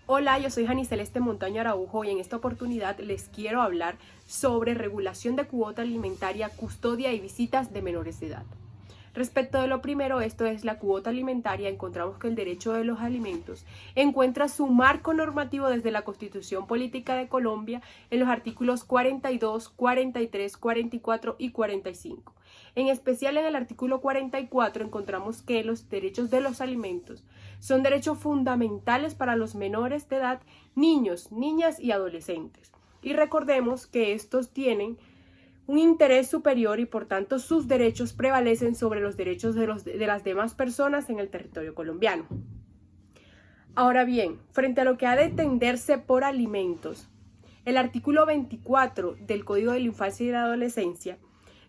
Hola, yo soy Jani Celeste Montaño Araujo y en esta oportunidad les quiero hablar sobre regulación de cuota alimentaria, custodia y visitas de menores de edad. Respecto de lo primero, esto es la cuota alimentaria, encontramos que el derecho de los alimentos encuentra su marco normativo desde la Constitución Política de Colombia en los artículos 42, 43, 44 y 45. En especial en el artículo 44 encontramos que los derechos de los alimentos son derechos fundamentales para los menores de edad, niños, niñas y adolescentes. Y recordemos que estos tienen un interés superior y por tanto sus derechos prevalecen sobre los derechos de las demás personas en el territorio colombiano. Ahora bien, frente a lo que ha de entenderse por alimentos, el artículo 24 del Código de la Infancia y la Adolescencia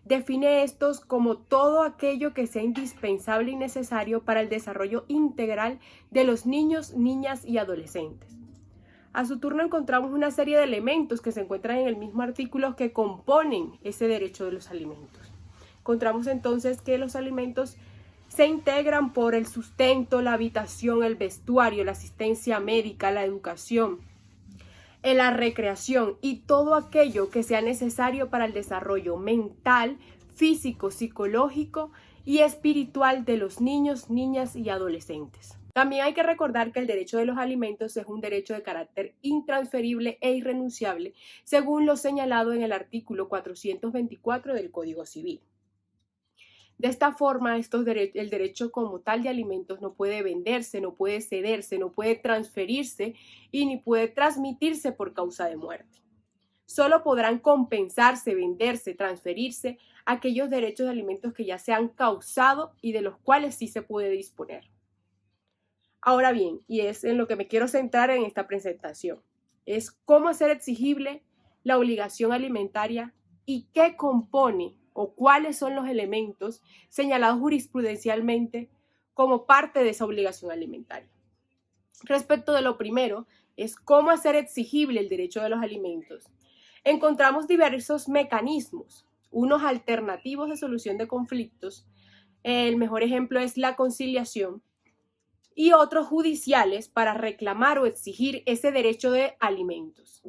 define estos como todo aquello que sea indispensable y necesario para el desarrollo integral de los niños, niñas y adolescentes. A su turno encontramos una serie de elementos que se encuentran en el mismo artículo que componen ese derecho de los alimentos. Encontramos entonces que los alimentos se integran por el sustento, la habitación, el vestuario, la asistencia médica, la educación, la recreación y todo aquello que sea necesario para el desarrollo mental, físico, psicológico y espiritual de los niños, niñas y adolescentes. También hay que recordar que el derecho de los alimentos es un derecho de carácter intransferible e irrenunciable, según lo señalado en el artículo 424 del Código Civil. De esta forma, el derecho como tal de alimentos no puede venderse, no puede cederse, no puede transferirse y ni puede transmitirse por causa de muerte. Solo podrán compensarse, venderse, transferirse aquellos derechos de alimentos que ya se han causado y de los cuales sí se puede disponer. Ahora bien, y es en lo que me quiero centrar en esta presentación, es cómo hacer exigible la obligación alimentaria y qué compone o cuáles son los elementos señalados jurisprudencialmente como parte de esa obligación alimentaria. Respecto de lo primero, es cómo hacer exigible el derecho de los alimentos. Encontramos diversos mecanismos, unos alternativos de solución de conflictos. El mejor ejemplo es la conciliación, y otros judiciales para reclamar o exigir ese derecho de alimentos.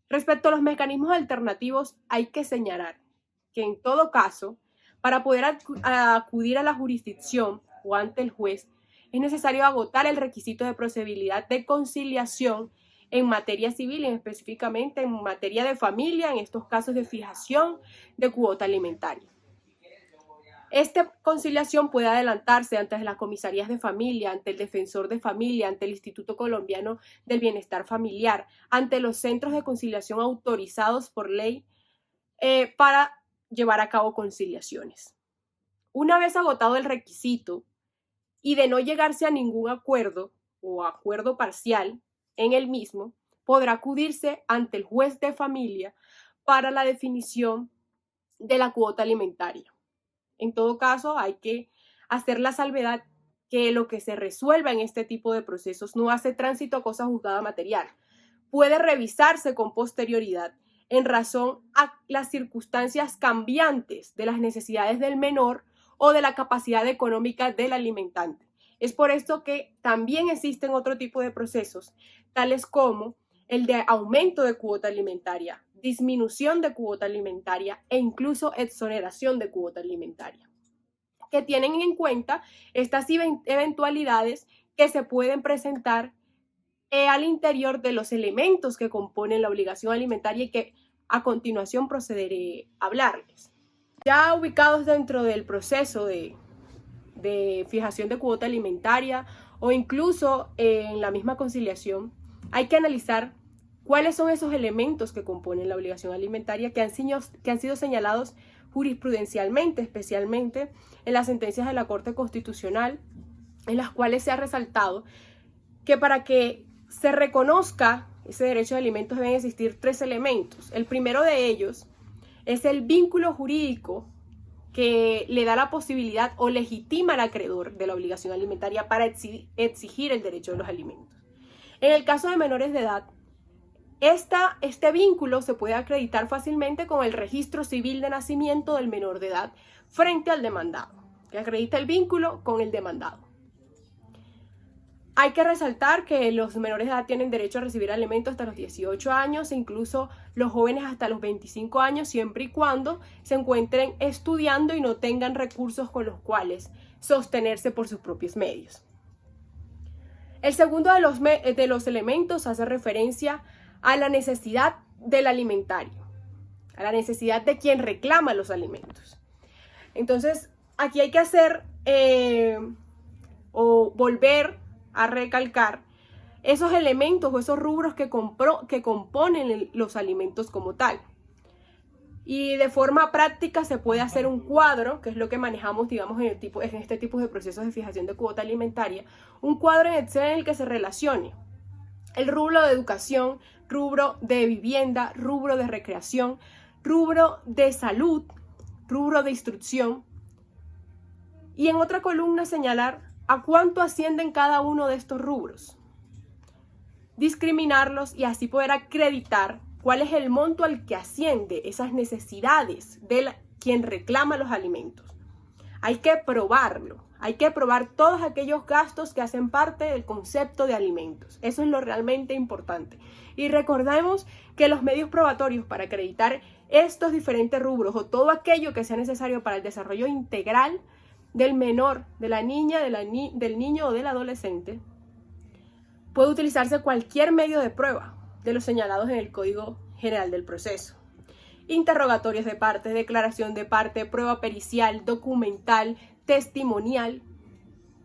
Respecto a los mecanismos alternativos, hay que señalar que en todo caso, para poder acudir a la jurisdicción o ante el juez, es necesario agotar el requisito de procedibilidad de conciliación en materia civil y específicamente en materia de familia, en estos casos de fijación de cuota alimentaria. Esta conciliación puede adelantarse ante las comisarías de familia, ante el defensor de familia, ante el Instituto Colombiano del Bienestar Familiar, ante los centros de conciliación autorizados por ley para llevar a cabo conciliaciones. Una vez agotado el requisito y de no llegarse a ningún acuerdo o acuerdo parcial en el mismo, podrá acudirse ante el juez de familia para la definición de la cuota alimentaria. En todo caso, hay que hacer la salvedad que lo que se resuelva en este tipo de procesos no hace tránsito a cosa juzgada material. Puede revisarse con posterioridad en razón a las circunstancias cambiantes de las necesidades del menor o de la capacidad económica del alimentante. Es por esto que también existen otro tipo de procesos, tales como el de aumento de cuota alimentaria, disminución de cuota alimentaria e incluso exoneración de cuota alimentaria, que tienen en cuenta estas eventualidades que se pueden presentar al interior de los elementos que componen la obligación alimentaria y que a continuación procederé a hablarles. Ya ubicados dentro del proceso de fijación de cuota alimentaria o incluso en la misma conciliación, hay que analizar cuáles son esos elementos que componen la obligación alimentaria que han sido señalados jurisprudencialmente, especialmente en las sentencias de la Corte Constitucional, en las cuales se ha resaltado que para que se reconozca ese derecho de alimentos deben existir tres elementos. El primero de ellos es el vínculo jurídico que le da la posibilidad o legitima al acreedor de la obligación alimentaria para exigir el derecho de los alimentos. En el caso de menores de edad, este vínculo se puede acreditar fácilmente con el registro civil de nacimiento del menor de edad frente al demandado, que acredita el vínculo con el demandado. Hay que resaltar que los menores de edad tienen derecho a recibir alimentos hasta los 18 años e incluso los jóvenes hasta los 25 años, siempre y cuando se encuentren estudiando y no tengan recursos con los cuales sostenerse por sus propios medios. El segundo de los elementos hace referencia a la necesidad del alimentario, a la necesidad de quien reclama los alimentos. Entonces, aquí hay que hacer o volver a recalcar esos elementos o esos rubros que componen los alimentos como tal. Y de forma práctica se puede hacer un cuadro, que es lo que manejamos, digamos, en este tipo de procesos de fijación de cuota alimentaria, un cuadro en Excel en el que se relacione el rubro de educación, rubro de vivienda, rubro de recreación, rubro de salud, rubro de instrucción, y en otra columna señalar a cuánto ascienden cada uno de estos rubros, discriminarlos y así poder acreditar cuál es el monto al que asciende esas necesidades de quien reclama los alimentos. Hay que probarlo, hay que probar todos aquellos gastos que hacen parte del concepto de alimentos. Eso es lo realmente importante. Y recordemos que los medios probatorios para acreditar estos diferentes rubros o todo aquello que sea necesario para el desarrollo integral del menor, de la niña, del niño o del adolescente, puede utilizarse cualquier medio de prueba de los señalados en el Código General del Proceso. Interrogatorios de parte, declaración de parte, prueba pericial, documental, testimonial,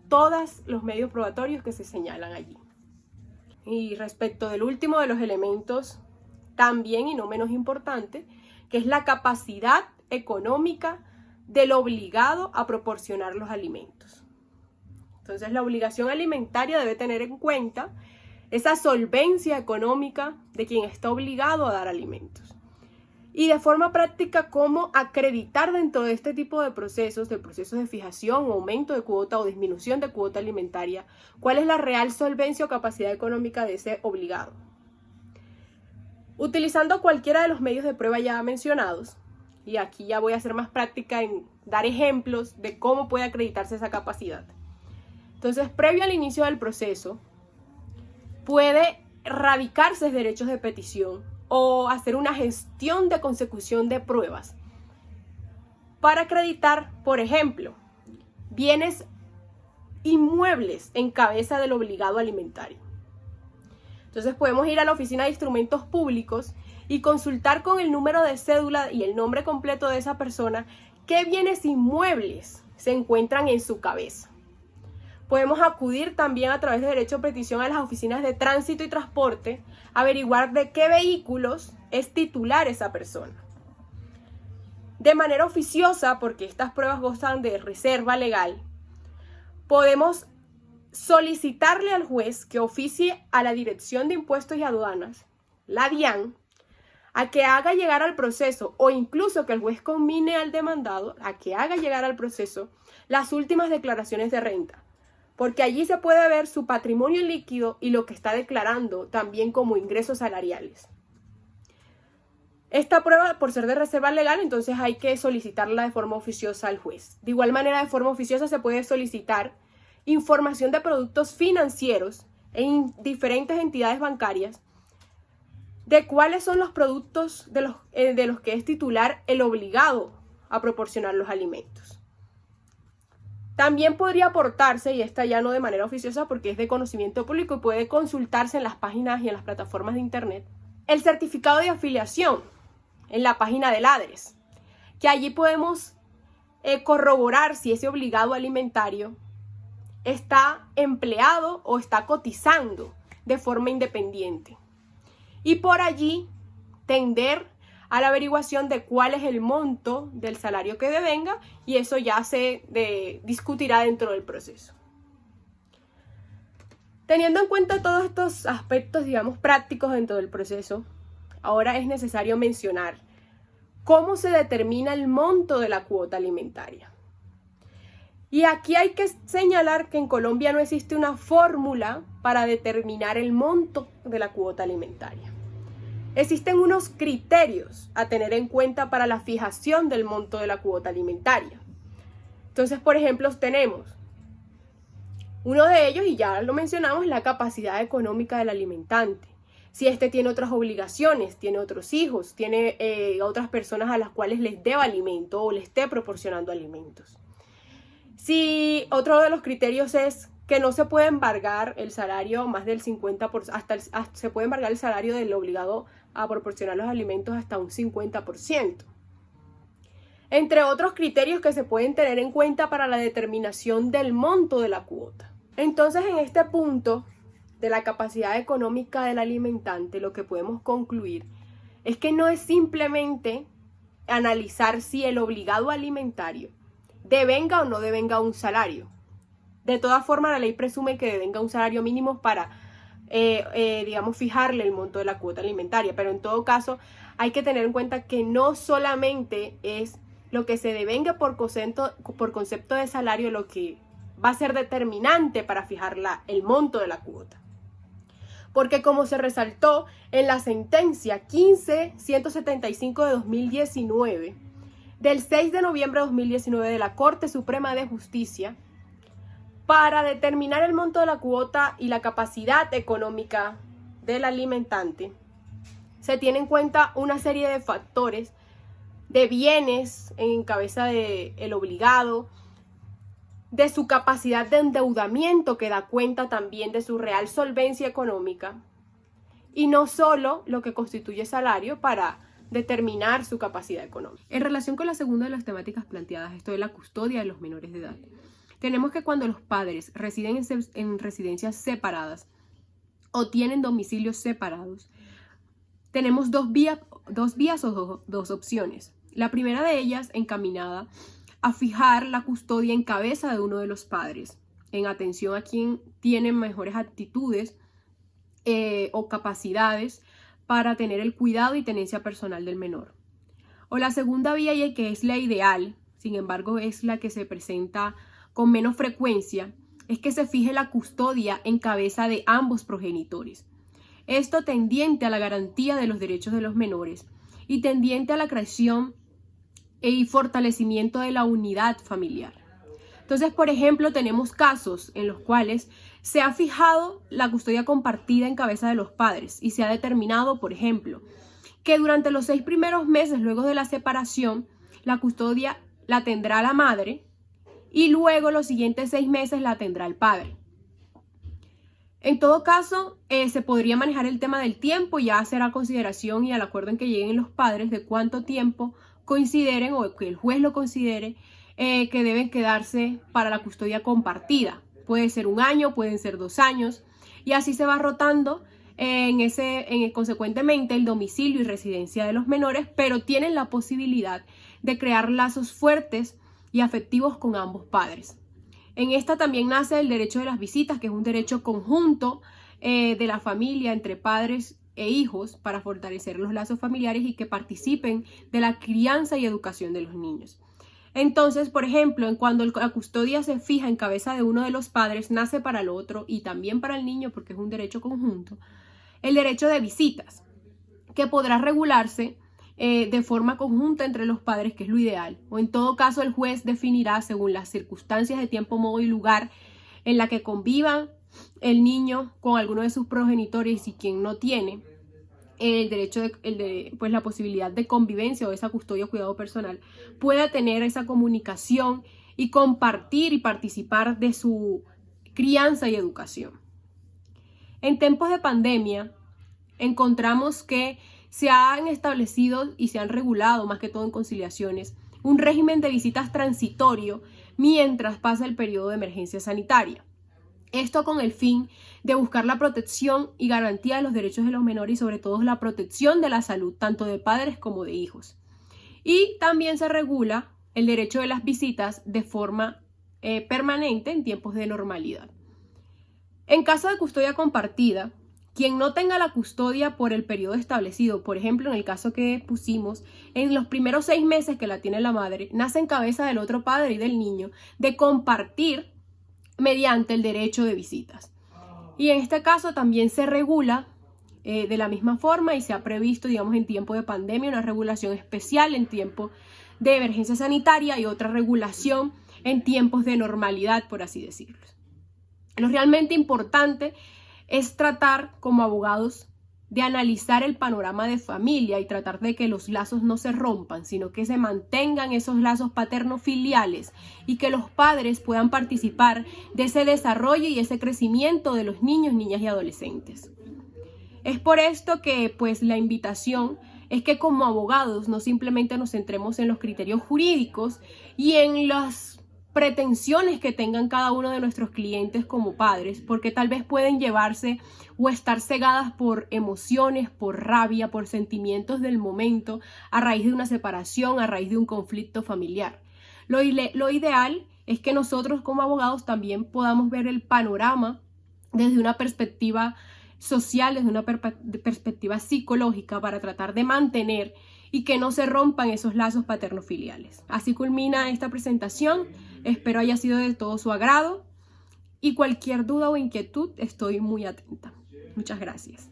todos los medios probatorios que se señalan allí. Y respecto del último de los elementos, también y no menos importante, que es la capacidad económica del obligado a proporcionar los alimentos. Entonces, la obligación alimentaria debe tener en cuenta esa solvencia económica de quien está obligado a dar alimentos. Y de forma práctica, cómo acreditar dentro de este tipo de procesos de fijación, aumento de cuota o disminución de cuota alimentaria, cuál es la real solvencia o capacidad económica de ese obligado. Utilizando cualquiera de los medios de prueba ya mencionados, y aquí ya voy a hacer más práctica en dar ejemplos de cómo puede acreditarse esa capacidad. Entonces, previo al inicio del proceso, puede radicarse derechos de petición o hacer una gestión de consecución de pruebas para acreditar, por ejemplo, bienes inmuebles en cabeza del obligado alimentario. Entonces podemos ir a la Oficina de Instrumentos Públicos y consultar con el número de cédula y el nombre completo de esa persona qué bienes inmuebles se encuentran en su cabeza. Podemos acudir también a través de derecho de petición a las oficinas de tránsito y transporte, averiguar de qué vehículos es titular esa persona. De manera oficiosa, porque estas pruebas gozan de reserva legal, podemos solicitarle al juez que oficie a la Dirección de Impuestos y Aduanas, la DIAN, a que haga llegar al proceso o incluso que el juez conmine al demandado a que haga llegar al proceso las últimas declaraciones de renta, porque allí se puede ver su patrimonio líquido y lo que está declarando también como ingresos salariales. Esta prueba, por ser de reserva legal, entonces hay que solicitarla de forma oficiosa al juez. De igual manera, de forma oficiosa se puede solicitar información de productos financieros en diferentes entidades bancarias, de cuáles son los productos de los que es titular el obligado a proporcionar los alimentos. También podría aportarse, y esta ya no de manera oficiosa porque es de conocimiento público y puede consultarse en las páginas y en las plataformas de internet, el certificado de afiliación en la página del ADRES, que allí podemos corroborar si ese obligado alimentario está empleado o está cotizando de forma independiente. Y por allí tender a la averiguación de cuál es el monto del salario que devenga, y eso ya se discutirá dentro del proceso. Teniendo en cuenta todos estos aspectos, digamos, prácticos dentro del proceso, ahora es necesario mencionar cómo se determina el monto de la cuota alimentaria. Y aquí hay que señalar que en Colombia no existe una fórmula para determinar el monto de la cuota alimentaria. Existen unos criterios a tener en cuenta para la fijación del monto de la cuota alimentaria. Entonces, por ejemplo, tenemos Uno de ellos, y ya lo mencionamos, es la capacidad económica del alimentante. Si éste tiene otras obligaciones, tiene otros hijos, tiene otras personas a las cuales les deba alimento o les esté proporcionando alimentos. Si otro de los criterios es que no se puede embargar el salario más del 50%, se puede embargar el salario del obligado a proporcionar los alimentos hasta un 50%. Entre otros criterios que se pueden tener en cuenta para la determinación del monto de la cuota. Entonces, en este punto de la capacidad económica del alimentante, lo que podemos concluir es que no es simplemente analizar si el obligado alimentario devenga o no devenga un salario. De todas formas, la ley presume que devenga un salario mínimo para, digamos, fijarle el monto de la cuota alimentaria, pero en todo caso hay que tener en cuenta que no solamente es lo que se devenga por concepto de salario lo que va a ser determinante para fijar el monto de la cuota. Porque como se resaltó en la sentencia 15-175 de 2019, del 6 de noviembre de 2019 de la Corte Suprema de Justicia, para determinar el monto de la cuota y la capacidad económica del alimentante, se tiene en cuenta una serie de factores de bienes en cabeza del obligado, de su capacidad de endeudamiento que da cuenta también de su real solvencia económica y no solo lo que constituye salario para determinar su capacidad económica. En relación con la segunda de las temáticas planteadas, esto de la custodia de los menores de edad, tenemos que cuando los padres residen en residencias separadas o tienen domicilios separados, tenemos dos vías o dos opciones. La primera de ellas encaminada a fijar la custodia en cabeza de uno de los padres, en atención a quien tiene mejores aptitudes o capacidades para tener el cuidado y tenencia personal del menor. O la segunda vía, y que es la ideal, sin embargo es la que se presenta con menos frecuencia, es que se fije la custodia en cabeza de ambos progenitores. Esto tendiente a la garantía de los derechos de los menores y tendiente a la creación y fortalecimiento de la unidad familiar. Entonces, por ejemplo, tenemos casos en los cuales se ha fijado la custodia compartida en cabeza de los padres y se ha determinado, por ejemplo, que durante los 6 primeros meses luego de la separación, la custodia la tendrá la madre y luego los siguientes 6 meses la tendrá el padre. En todo caso, se podría manejar el tema del tiempo, ya será consideración y al acuerdo en que lleguen los padres de cuánto tiempo consideren o que el juez lo considere que deben quedarse para la custodia compartida. Puede ser 1 año, pueden ser 2 años y así se va rotando consecuentemente el domicilio y residencia de los menores, pero tienen la posibilidad de crear lazos fuertes y afectivos con ambos padres. En esta también nace el derecho de las visitas, que es un derecho conjunto de la familia entre padres e hijos para fortalecer los lazos familiares y que participen de la crianza y educación de los niños. Entonces, por ejemplo, cuando la custodia se fija en cabeza de uno de los padres, nace para el otro y también para el niño, porque es un derecho conjunto, el derecho de visitas, que podrá regularse de forma conjunta entre los padres, que es lo ideal, o en todo caso el juez definirá según las circunstancias de tiempo, modo y lugar en la que convivan el niño con alguno de sus progenitores y quien no tiene el derecho pues la posibilidad de convivencia o esa custodia o cuidado personal, pueda tener esa comunicación y compartir y participar de su crianza y educación. En tiempos de pandemia encontramos que se han establecido y se han regulado, más que todo en conciliaciones, un régimen de visitas transitorio mientras pasa el periodo de emergencia sanitaria. Esto con el fin de buscar la protección y garantía de los derechos de los menores y sobre todo la protección de la salud tanto de padres como de hijos. Y también se regula el derecho de las visitas de forma permanente en tiempos de normalidad. En caso de custodia compartida, quien no tenga la custodia por el periodo establecido, por ejemplo, en el caso que pusimos, en los primeros 6 meses que la tiene la madre, nace en cabeza del otro padre y del niño de compartir mediante el derecho de visitas. Y en este caso también se regula de la misma forma y se ha previsto, digamos, en tiempo de pandemia, una regulación especial en tiempo de emergencia sanitaria y otra regulación en tiempos de normalidad, por así decirlo. Lo realmente importante es tratar como abogados de analizar el panorama de familia y tratar de que los lazos no se rompan, sino que se mantengan esos lazos paterno-filiales y que los padres puedan participar de ese desarrollo y ese crecimiento de los niños, niñas y adolescentes. Es por esto que pues la invitación es que como abogados no simplemente nos centremos en los criterios jurídicos y en las pretensiones que tengan cada uno de nuestros clientes como padres, porque tal vez pueden llevarse o estar cegadas por emociones, por rabia, por sentimientos del momento, a raíz de una separación, a raíz de un conflicto familiar. Lo ideal es que nosotros como abogados también podamos ver el panorama desde una perspectiva social, desde una perspectiva psicológica, para tratar de mantener y que no se rompan esos lazos paterno-filiales. Así culmina esta presentación. Espero haya sido de todo su agrado y cualquier duda o inquietud estoy muy atenta. Muchas gracias.